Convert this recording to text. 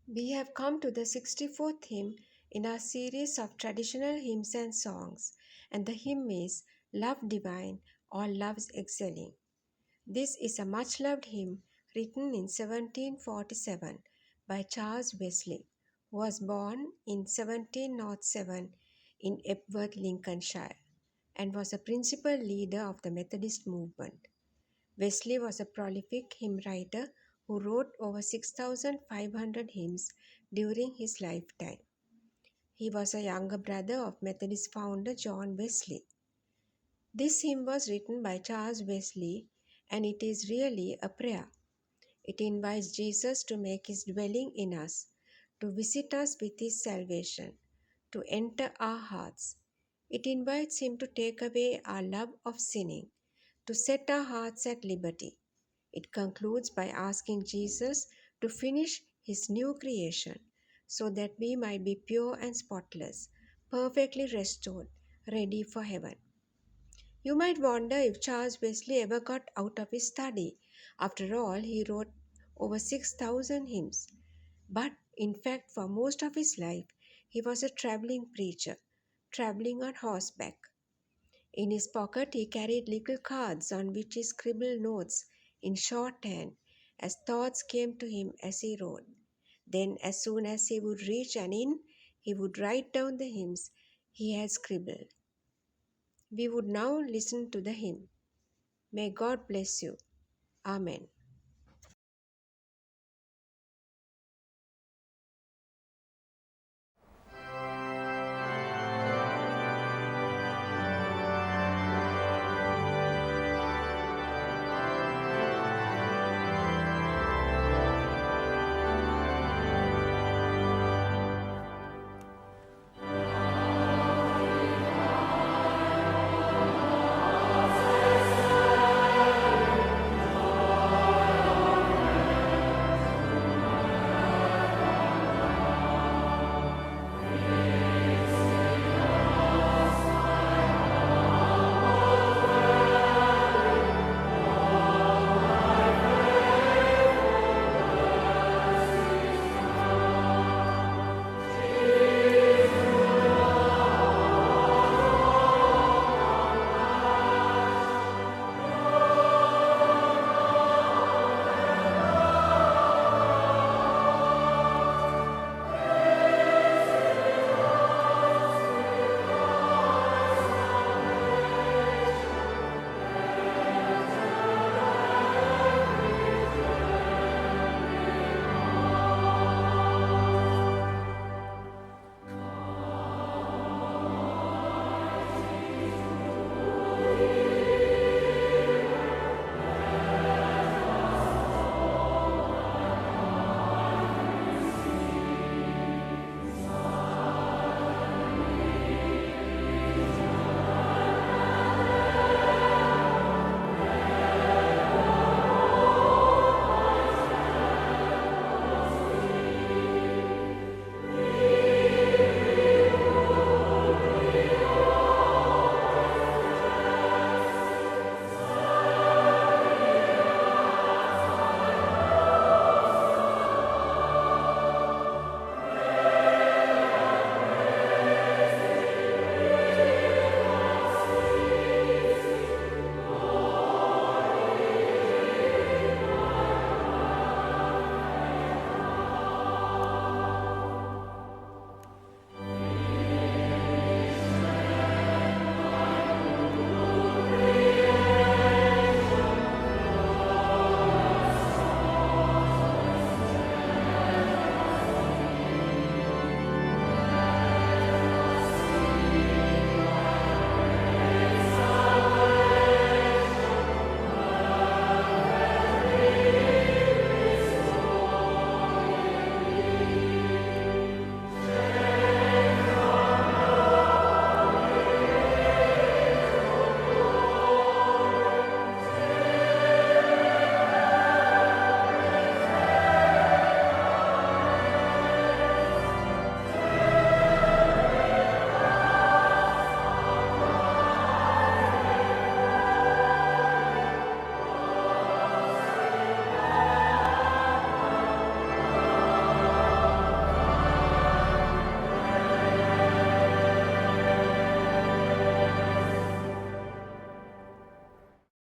We have come to the 64th hymn in our series of traditional hymns and songs, and the hymn is Love Divine or Love's Excelling. This is a much loved hymn written in 1747 by Charles Wesley, who was born in 1707 in Epworth, Lincolnshire, and was a principal leader of the Methodist movement. Wesley was a prolific hymn writer who wrote over 6,500 hymns during his lifetime. He was a younger brother of Methodist founder John Wesley. This hymn was written by Charles Wesley, and it is really a prayer. It invites Jesus to make his dwelling in us, to visit us with his salvation, to enter our hearts. It invites him to take away our love of sinning, to set our hearts at liberty. It concludes by asking Jesus to finish his new creation so that we might be pure and spotless, perfectly restored, ready for heaven. You might wonder if Charles Wesley ever got out of his study. After all, he wrote over 6,000 hymns. But in fact, for most of his life, he was a traveling preacher, traveling on horseback. In his pocket, he carried little cards on which he scribbled notes in shorthand as thoughts came to him as he rode. Then, as soon as he would reach an inn, he would write down the hymns he had scribbled. We would now listen to the hymn. May God bless you. Amen.